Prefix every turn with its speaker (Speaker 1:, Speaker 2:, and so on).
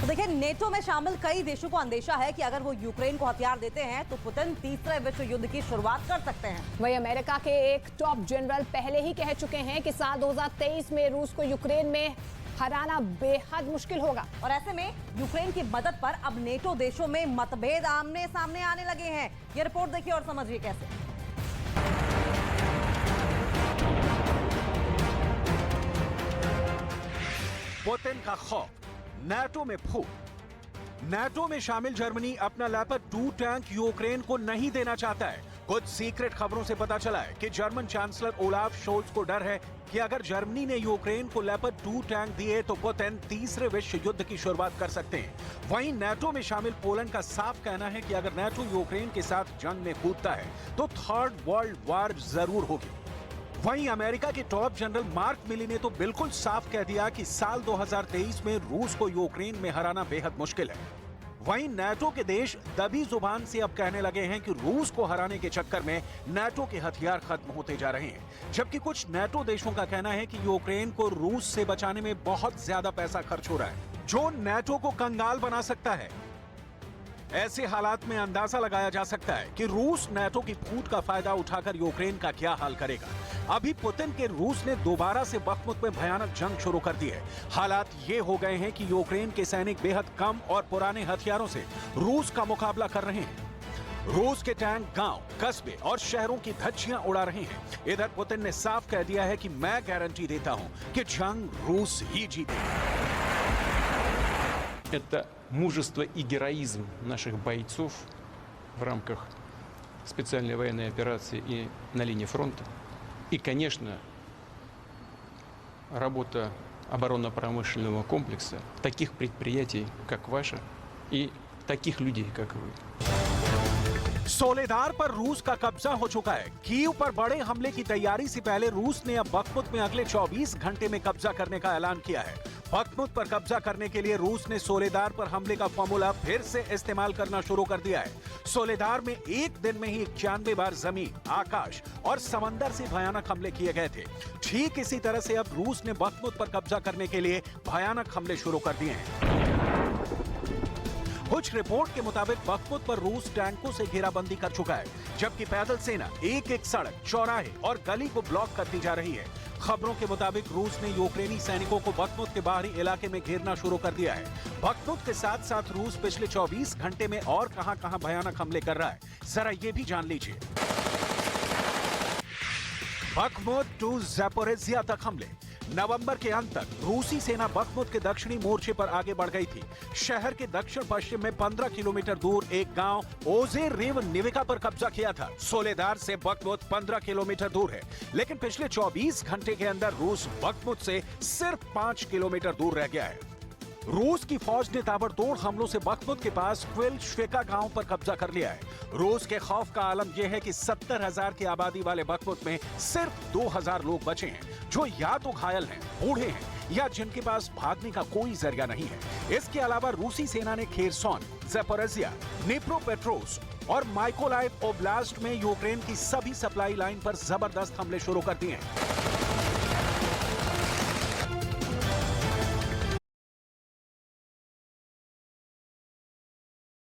Speaker 1: तो देखिए, नेटो में शामिल कई देशों को अंदेशा है कि अगर वो यूक्रेन को हथियार देते हैं तो पुतिन तीसरे विश्व युद्ध की शुरुआत कर सकते हैं।
Speaker 2: वहीं अमेरिका के एक टॉप जनरल पहले ही कह चुके हैं कि साल 2023 में रूस को यूक्रेन में हराना बेहद मुश्किल होगा।
Speaker 1: और ऐसे में यूक्रेन की मदद पर अब नेटो देशों में मतभेद आमने सामने आने लगे हैं। ये रिपोर्ट देखिए और समझिए कैसे।
Speaker 3: पुतिन का खौफ, नाटो में फूट। नाटो में शामिल जर्मनी अपना लेपर्ड 2 टैंक यूक्रेन को नहीं देना चाहता है। कुछ सीक्रेट खबरों से पता चला है कि जर्मन चांसलर ओलाफ शोल्ज को डर है कि अगर जर्मनी ने यूक्रेन को लेपर्ड 2 टैंक दिए तो पुतिन तीसरे विश्व युद्ध की शुरुआत कर सकते हैं। वहीं नाटो में शामिल पोलैंड का साफ कहना है कि अगर नाटो यूक्रेन के साथ जंग में कूदता है तो थर्ड वर्ल्ड वॉर जरूर होगी। वहीं अमेरिका के टॉप जनरल मार्क मिली ने तो बिल्कुल साफ कह दिया कि साल 2023 में रूस को यूक्रेन में हराना बेहद मुश्किल है। वहीं नाटो के देश दबी जुबान से अब कहने लगे हैं कि रूस को हराने के चक्कर में नाटो के हथियार खत्म होते जा रहे हैं, जबकि कुछ नाटो देशों का कहना है कि यूक्रेन को रूस से बचाने में बहुत ज्यादा पैसा खर्च हो रहा है, जो नाटो को कंगाल बना सकता है। ऐसे हालात में अंदाजा लगाया जा सकता है कि रूस नाटो की फूट का फायदा उठाकर यूक्रेन का क्या हाल करेगा। अभी पुतिन के रूस ने दोबारा से बखमुत में भयानक जंग शुरू कर दी है। हालात ये हो गए हैं कि यूक्रेन के सैनिक बेहद कम और पुराने हथियारों से रूस का मुकाबला कर रहे हैं। रूस के टैंक गांव, कस्बे और शहरों की धज्जियां उड़ा रहे हैं। इधर पुतिन ने साफ कह दिया है कि मैं गारंटी देता हूं कि जंग रूस ही जीतेगा।
Speaker 4: Это мужество и героизм наших бойцов в рамках специальной военной операции и на линии фронта. И, конечно, работа оборонно-промышленного комплекса, таких предприятий, как ваше, и таких людей, как вы.
Speaker 3: सोलेदार पर रूस का कब्जा हो चुका है। कीव पर बड़े हमले की तैयारी से पहले रूस ने अब बखमुत में अगले 24 घंटे में कब्जा करने का ऐलान किया है। बखमुत पर कब्जा करने के लिए रूस ने सोलेदार पर हमले का फॉर्मूला फिर से इस्तेमाल करना शुरू कर दिया है। सोलेदार में एक दिन में ही 91 बार जमीन, आकाश और समंदर से भयानक हमले किए गए थे। ठीक इसी तरह से अब रूस ने बखमुत पर कब्जा करने के लिए भयानक हमले शुरू कर दिए हैं। कुछ रिपोर्ट के मुताबिक बखमुत पर रूस टैंकों से घेराबंदी कर चुका है, जबकि पैदल सेना एक-एक सड़क, चौराहे और गली को ब्लॉक करती जा रही है। खबरों के मुताबिक रूस ने यूक्रेनी सैनिकों को बखमुत के बाहरी इलाके में घेरना शुरू कर दिया है। बखमुत के साथ साथ रूस पिछले 24 घंटे में और कहां-कहां भयानक हमले कर रहा है, जरा ये भी जान लीजिए। बखमुत टू ज़ैपोरिज़िया तक हमले। नवंबर के अंत तक रूसी सेना बखमुत के दक्षिणी मोर्चे पर आगे बढ़ गई थी। शहर के दक्षिण पश्चिम में 15 किलोमीटर दूर एक गांव ओज़ेरेवनिविका पर कब्जा किया था। सोलेदार से बखमुत 15 किलोमीटर दूर है, लेकिन पिछले 24 घंटे के अंदर रूस बखमुत से सिर्फ 5 किलोमीटर दूर रह गया है। रूस की फौज ने ताबड़तोड़ हमलों से बखमुत के पास क्विलश्वेका गांव पर कब्जा कर लिया है। रूस के खौफ का आलम यह है कि 70,000 की आबादी वाले बखमुत में सिर्फ 2,000 लोग बचे हैं, जो या तो घायल हैं, बूढ़े हैं या जिनके पास भागने का कोई जरिया नहीं है। इसके अलावा रूसी सेना ने खेरसोन, ज़ैपोरिज़िया,